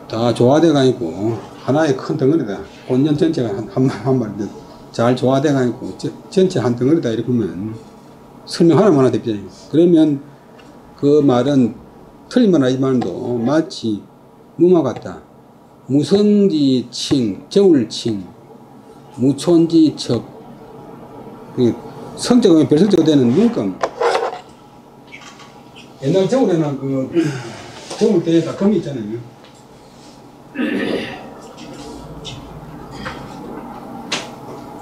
다 조화돼가 있고 하나의 큰 덩어리다. 혼연 전체가 한 말인데 잘 조화돼가 있고 전체 한 덩어리다 이렇게 보면 설명 하나만 되잖아요. 그러면 그 말은 틀린 말 아니지만도 마치 무마 같다. 무성지칭, 저울칭, 무촌지척. 성자가 별성자가 되는 눈금. 옛날 저울에는 그 저울대에다 금이 있잖아요.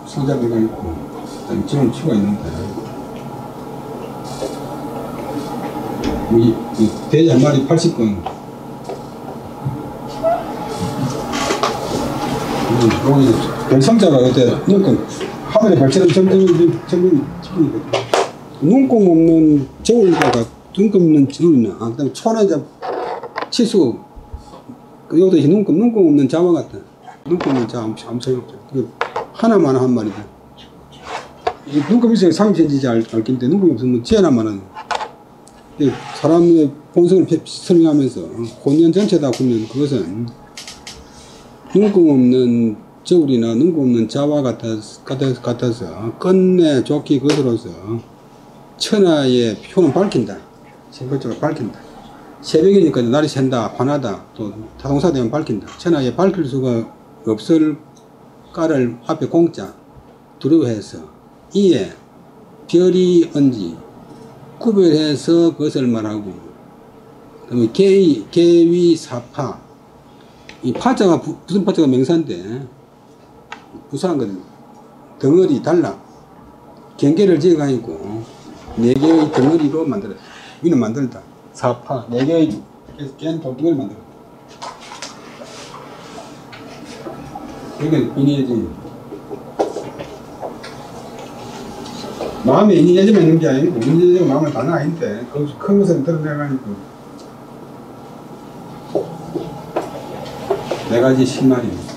성자가 있고, 그다음에 저울 치가 있는데. 이 돼지 한 마리 80건. 별성자가 그때 눈금 하늘에 별처럼 점점 찍히니까 눈금 없는 저울과 눈금 없는 저울이나 그다음에 초는 이제 치수 이것도 눈금 없는 자와 같다. 눈금 없는 자 아무 소용없죠. 하나만 한 말이다. 눈금 있어야 30cm인지 알긴데 눈금 없으면 쟤나만은 사람의 본성을 설명하면서 혼연 전체다 보면 그것은 눈금 없는 저울이나 눈금 없는 자와 같아서 끝내 좋기 것으로서 천하의 표는 밝힌다. 생각적으로 밝힌다. 새벽이니까 날이 샌다, 환하다, 또 타동사 되면 밝힌다. 천하에 밝힐 수가 없을 까를 앞에 공자 두려워해서 이에 별이 언지 구별해서 그것을 말하고 그다음에 개위 사파 이 파자가 무슨 파자가 명사인데 부사한 거는 덩어리 달라 경계를 지어가 있고 4개의 덩어리로 만들었다. 위는 만들다. 사파 4개의 깬 돌덩어리를 만들었다. 이건 인이지. 마음에 인이해지만 있는 게 아니고 인이해지면 마음을 다는 아닌데 거기서 큰 것을 드러내가지고 4가지 신말입니다.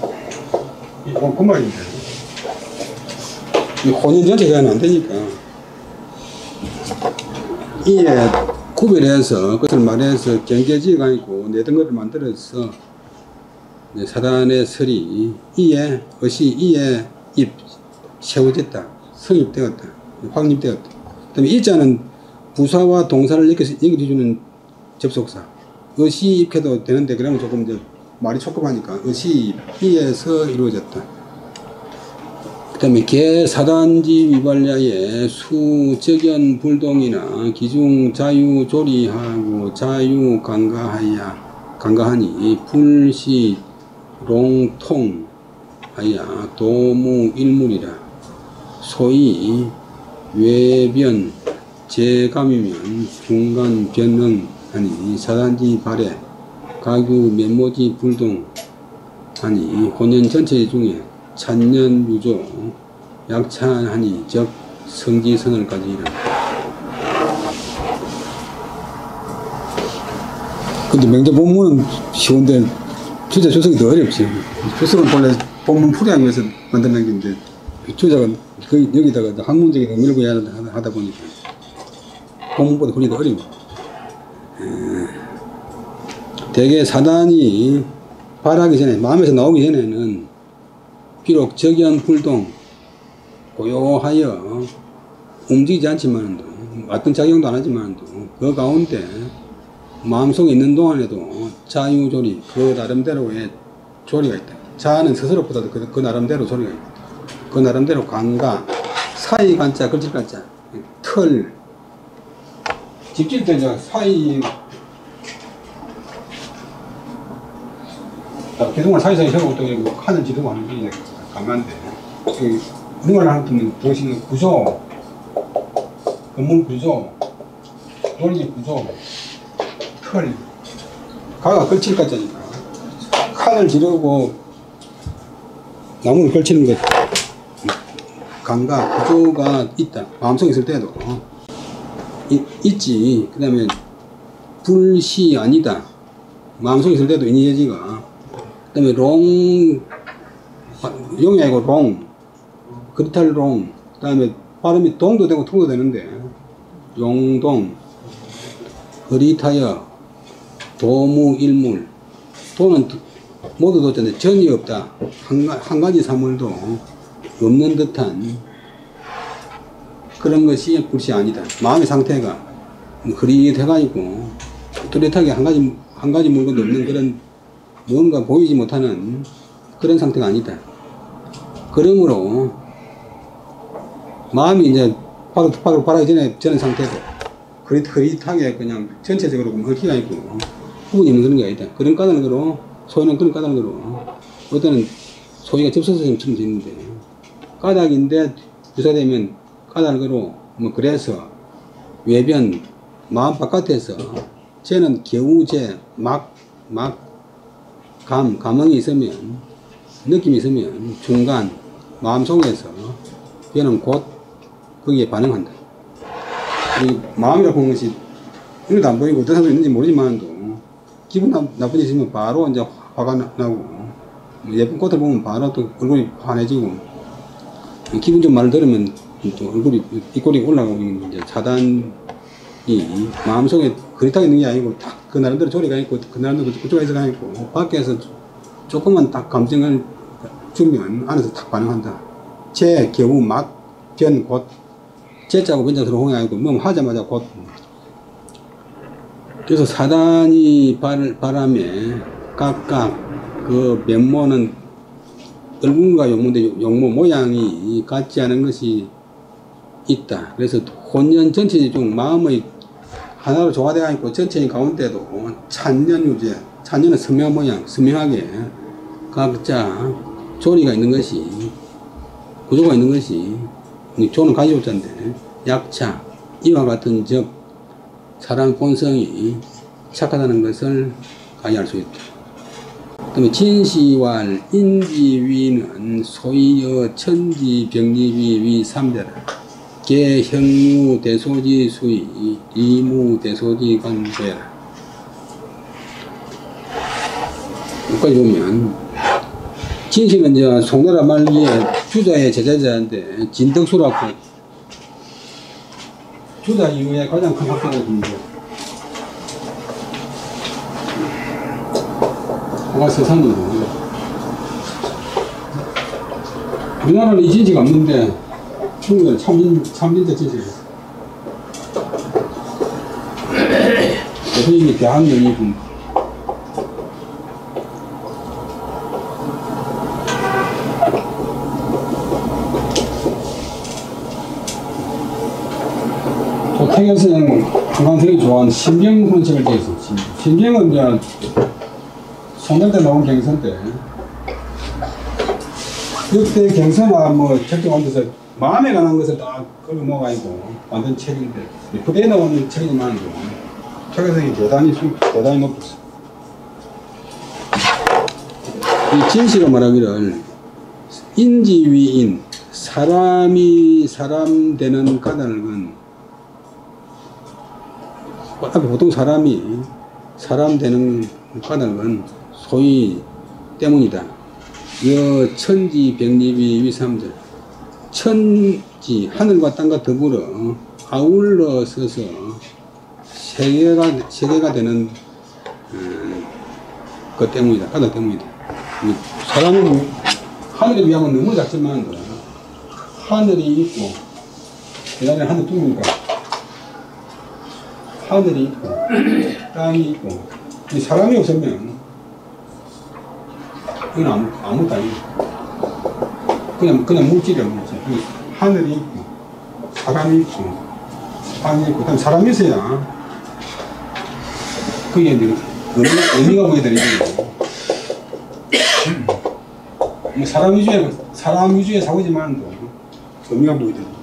그 말인데 이 혼인 전체가 안 되니까 이에 구별해서 그것을 말해서 경계지가 있고 4덩어리를 만들어서 사단의 설이 이에 입 세워졌다. 성립되었다. 확립되었다. 그 다음에 이자는 부사와 동사를 얘기해주는 접속사. 의시 입해도 되는데 그러면 조금 이제 말이 촉급하니까 의시에서 이루어졌다. 그 다음에 개사단지 위발야의 수적연 불동이나 기중 자유 조리하고 자유 강가하니 불시 롱통하야 도무 일물이라. 소위 외변 제감이면 중간 변능하니 사단지 발해 가규 면모지 불동하니 혼연 전체 중에 찬년 유조 약찬하니 즉 성지선을까지 이른다. 근데 명제 본문은 쉬운데 진짜 주석이 더 어렵지. 주석은 원래 본문 풀이하기 위해서 만들어낸 건데 주자가 거의 여기다가 학문적인 밀고 하다 보니까 공부보다 그리도 어려워. 대개 사단이 발하기 전에, 마음에서 나오기 전에는 비록 적연불동 고요하여 움직이지 않지만도, 어떤 작용도 안 하지만도 그 가운데 마음속에 있는 동안에도 자유조리, 그 나름대로의 조리가 있다. 자는 스스로보다도 그 나름대로 조리가 있다. 그 나름대로 관가, 사이 관자, 걸칠 관자, 틀, 집질 때 사이, 그동안 사이사이 세우고 또 칸을 지르고 하는 게 강한데, 우리말 하는 때는 보시는 구조, 건물 구조, 논리 구조, 틀, 가가 걸칠 관자니까 칸을 지르고 나무를 걸치는 것, 감각, 구조가 있다. 마음속에 있을 때도 있지. 그 다음에 불시 아니다. 마음속에 있을 때도 인이해지가. 그 다음에 용이 아니고 롱, 그리탈 롱. 그 다음에 발음이 동도 되고 통도 되는데, 용동, 그리타여, 도무일물. 도는 모두 도전에 전이 없다. 한 가지 사물도 없는 듯한 그런 것이 불시 아니다. 마음의 상태가 흐릿해가지고 뚜렷하게 한 가지 물건도 없는 그런 뭔가 보이지 못하는 그런 상태가 아니다. 그러므로 마음이 이제 바로 바라기 전에 상태도 흐릿하게 그냥 전체적으로 헐기가 있고 부분이 있는 그런 게 아니다. 그런 까닭으로 소위는 그런 까닭으로 어떤 소위가 접속성처럼 되는데 까닭인데 부사되면 까닭으로 뭐 그래서 외변 마음 바깥에서 쟤는 겨우제 감흥이 있으면 느낌이 있으면 중간 마음속에서 얘는 곧 거기에 반응한다. 이 마음이라고 하는 것이 눈에도 안 보이고 어떤 사람도 있는지 모르지만도 기분 나쁜 일 있으면 바로 이제 화가 나고 예쁜 꽃을 보면 바로 또 얼굴이 환해지고 기분 좋은 말을 들으면 또 얼굴이 입꼬리 올라가고 이제 사단이 마음속에 그릿하게 있는 게 아니고 딱 그 나름대로 조리가 있고 그 나름대로 그쪽에 해서가 있고 밖에서 조금만 딱 감정을 주면 안에서 딱 반응한다. 제 겨우 변 곧 제자고 변자 들어오는 게 아니고 뭐 하자마자 곧. 그래서 사단이 바람에 각각 그 면모는 얼굴과 용모인데 용모 모양이 같지 않은 것이 있다. 그래서 혼연 전체적 마음의 하나로 조화되어 있고 전체인 가운데도 찬연유제, 찬연은 선명 모양, 선명하게 각자 조리가 있는 것이, 구조가 있는 것이 조는 가지고자인데 약차, 이와 같은 적 사람 본성이 착하다는 것을 가이할 수 있다. 그 다음에 진시왈 인지위는 소이여 천지병리위 위삼대라. 개형유 대소지 수이 이무 대소지 관대라. 여기까지 보면 진시는 이제 송나라 말기에 주자의 제자자인데 진덕수라고 주자 이후에 가장 큰 학자가 있는데 그가 세상이고 우리나라는 이 진시가 없는데 중국은 참진적 진시가 있어. 대표님이 대학명이 군 태견스는 중간생이 좋아하는 신경 그런 책을 되어 있어. 신경은 이제 송달 때 나온 경서인데 그때 경서나 뭐 책도 만들어서 마음에 관한 것을 다 걸어 모아가지고 만든 책인데 그때 나오는 책이지만 태견생이 대단히 높았어. 이 진시가 말하기를 인지위인 사람이 사람 되는 까닭은 보통 사람이 사람 되는 까닭은 소위 때문이다. 여 천지병리비 위삼절 천지, 하늘과 땅과 더불어 아울러 서서 세계가 되는 것 때문이다. 바다 때문이다. 사람은 하늘에 비하면 너무 작지만 하늘이 있고 계단에 하늘 둥그니까 하늘이 있고 땅이 있고 사람이 없으면 이건 아무것도 아니에요. 그냥 물질이야 물질. 하늘이 있고 사람이 있고 땅이 있고 그다음 사람이 있어야 그게 이제 의미가 보여드리죠. 사람 위주의 사고지만 의미가 보여드리죠.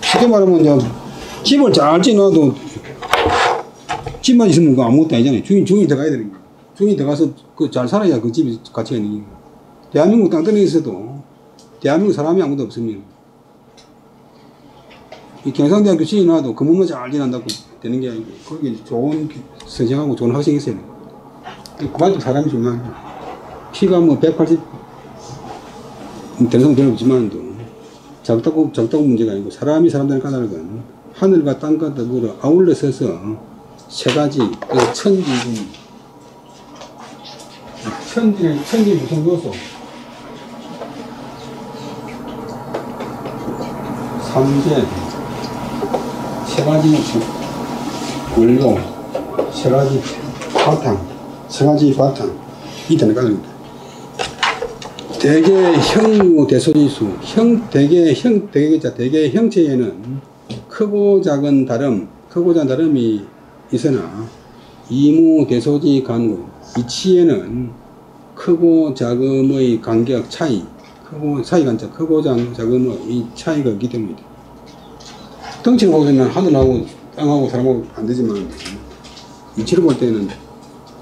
쉽게 말하면 이제 집을 잘 지어놔도 집만 있으면 그 아무것도 아니잖아요. 주인이 들어가야 되는 거예요. 주인이 들어가서 잘 살아야 그 집이 가치가 있는 거예요. 대한민국 땅덩이에 있어도 대한민국 사람이 아무도 없으면 이 경상대학교 지어놔도 그것만 잘 지난다고 되는 게 아니고 거기에 좋은 선생하고 좋은 학생이 있어야 돼요. 그만큼 사람이 중요한 거예요. 피가 뭐 180 되는 사람 별로 없지만도 작다고 문제가 아니고 사람이 사람들을 까다로운 건 하늘과 땅과 더불어 아울러 서서 세 가지 천지 무슨 요소 삼재 세 가지 원료 세 가지 바탕 이 되는 까다롭다. 대개 형무 대소지수 대개 형체에는 크고 작은 다름이 있으나 이무 대소지 간구 이치에는 크고 작음의 간격 차이 크고 작음의 이 차이가 있기 때문이다. 덩치를 보면 하늘하고 땅하고 사람하고 안 되지만 이치를 볼 때는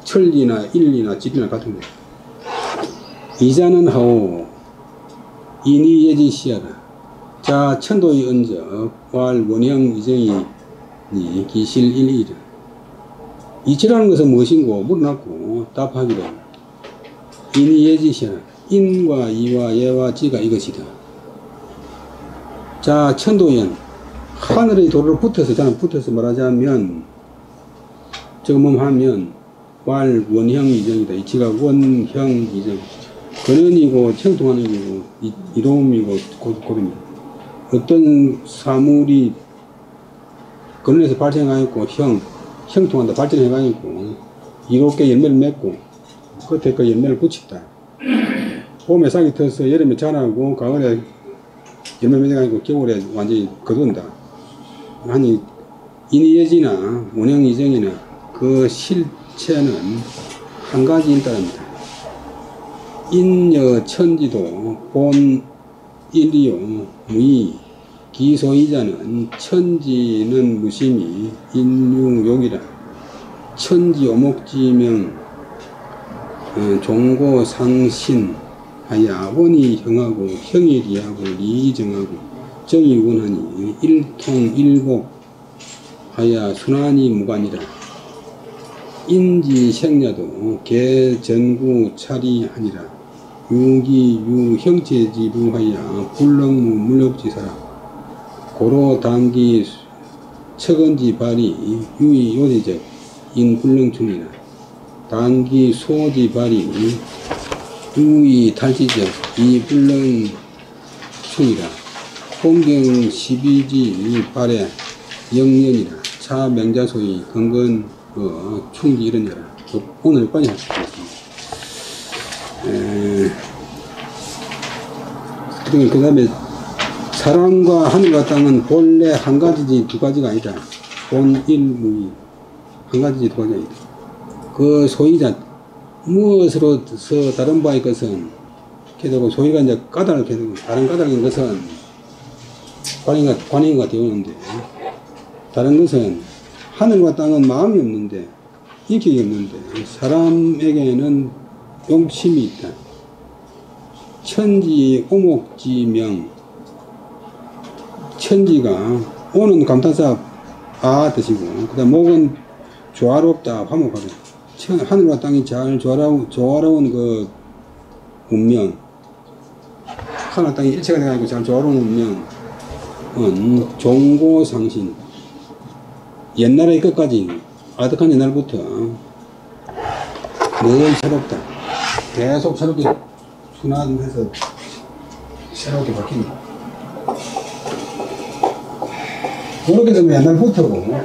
천리나 일리나 질이나 같은 거예요. 이자는 하오 인이 예지시하라. 자 천도의 은적 왈 원형 이정이 기실 일이라. 이치라는 것은 무엇인고 물어놨고 답하기를 인이 예지시하라. 인과 이와 예와 지가 이것이다. 자 천도연 하늘의 도로를 붙어서 말하자면 점음하면 왈 원형 이정이다. 이치가 원형 이정 근원이고 청통하는 이고 이로움이고 고름이다. 어떤 사물이 근원에서 발생하였고 형통한다 발전해가지고 이롭게 열매를 맺고 끝에 그 열매를 붙였다. 봄에 싹이 터서 여름에 자라고 가을에 열매 맺어가지고 겨울에 완전히 거둔다. 아니 인이예지나 원형 이정이나 그 실체는 한 가지인 따릅니다. 인여 천지도 본 일이요 무의 기소이자는 천지는 무심히 인유욕이라. 천지 오목지명 종고상신 하야 원이 형하고 형일이하고 리정하고 정이군하니 일통일복 하야 순환이 무관이라. 인지생야도 개전구 차리하니라. 유기 유형체지부하야 불렁무 물욕지사라. 고로 단기 척은지 발이 유의 요대적 인불렁충이라. 단기 소지 발이 유의 탈지적 이불렁충이라. 홍경 12지 발에 영년이라. 차 명자소의 근근 충기 이런 여라. 오늘 빨리 하겠습니다. 그 다음에 사람과 하늘과 땅은 본래 한 가지지 두 가지가 아니다. 본일무의 한 가지지 두 가지가 아니다. 그 소위자 무엇으로서 다른 바의 것은 계속 소위가 이제 까닭을 계속 다른 까닭인 것은 관행과 되었는데 다른 것은 하늘과 땅은 마음이 없는데 인격이 없는데 사람에게는 용심이 있다. 천지 오목지명 천지가 오는 감탄사 아 뜻이고 그 다음 목은 조화롭다 화목하다. 하늘과 땅이 잘 조화로운 그 운명 하나 땅이 일체가 돼가지고 잘 조아놓으면 종고상신, 옛날의 끝까지 아득한 옛날부터 늘 새롭다. 계속 새롭게 순환해서 새롭게 바뀐다. 그렇게 되면 옛날부터고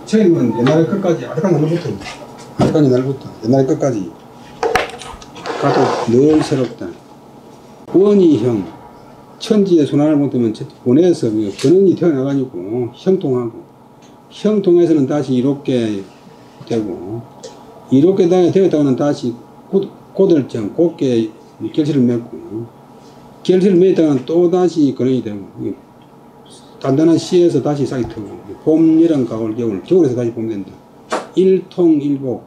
책임은 옛날의 끝까지 아득한 옛날부터 옛날의 끝까지 가도 늘 새롭다. 원이형, 천지의 순환을 보면 원에서 근원이 태어나가지고 형통하고, 형통에서는 다시 이롭게 되고, 이롭게 되었다가는 다시 고들정, 곧게 결실을 맺고, 결실을 맺었다가는 또 다시 근원이 되고, 단단한 씨에서 다시 싹이 트고, 봄, 여름, 가을, 겨울에서 다시 봄 된다. 일통일복,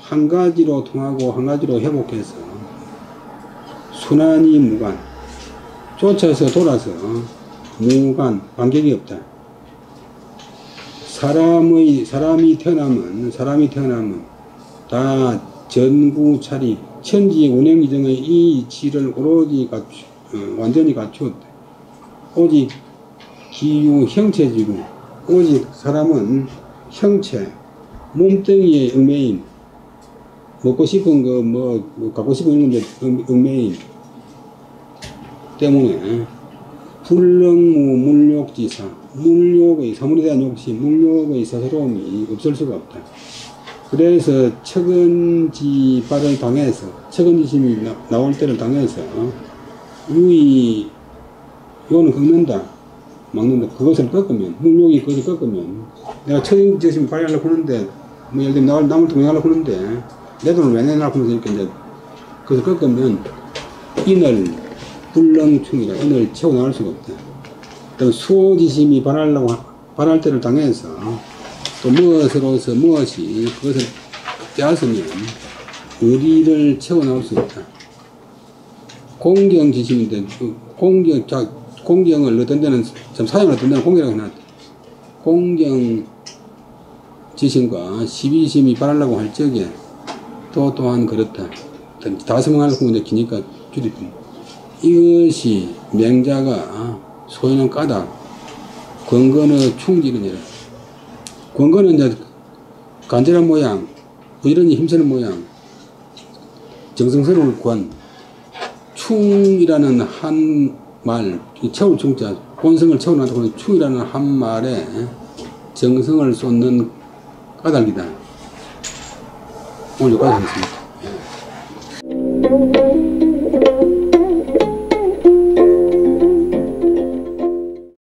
한 가지로 통하고 한 가지로 회복해서 순환이 무관, 쫓아서 돌아서 무관, 관객이 없다. 사람이 태어나면 다 전구차리, 천지의 운행기정의 이 이치를 오로지 완전히 갖추었다. 오직 기유 형체지고, 오직 사람은 형체, 몸뚱이의 얽매임, 먹고 싶은 거, 갖고 싶은 건데 얽매임 때문에 불능무 물욕지사, 물욕의 사물에 대한 욕심, 물욕의 사스러움이 없을 수가 없다. 그래서 척은지발을 당해서, 척은지심이 나올 때를 당해서 유의 요는 꺾는다, 막는다. 그것을 꺾으면, 물욕이 그것을 꺾으면, 내가 척은지심을 발휘하려고 하는데, 예를 들면 남을 동행하려고 하는데 내 돈을 왜 내놔 하면서 이렇게 이제 그것을 꺾으면 인을 불능충이라, 인을 채워 나갈 수가 없다. 또 수호지심이 발할 때를 당해서 또 무엇으로서 무엇이 그것을 빼앗으면 의리를 채워 나올 수 있다. 공경지심인데 공경을 얻은 데는 참 사용을 얻은 데는 공경이라고 해놨다. 공경지심과 시비심이 발하려고 할 적에 또한 그렇다. 다 설명하려고 하면 기니까 줄이고, 이것이 맹자가 소인은 까닭, 권건의 충질이니라. 권건은 이제 간절한 모양, 부지런히 힘쓰는 모양, 정성스러운 권, 충이라는 한 말, 채울 충자, 본성을 채워놔도 그런 충이라는 한 말에 정성을 쏟는 까닭이다. 오늘 여기까지 하겠습니다.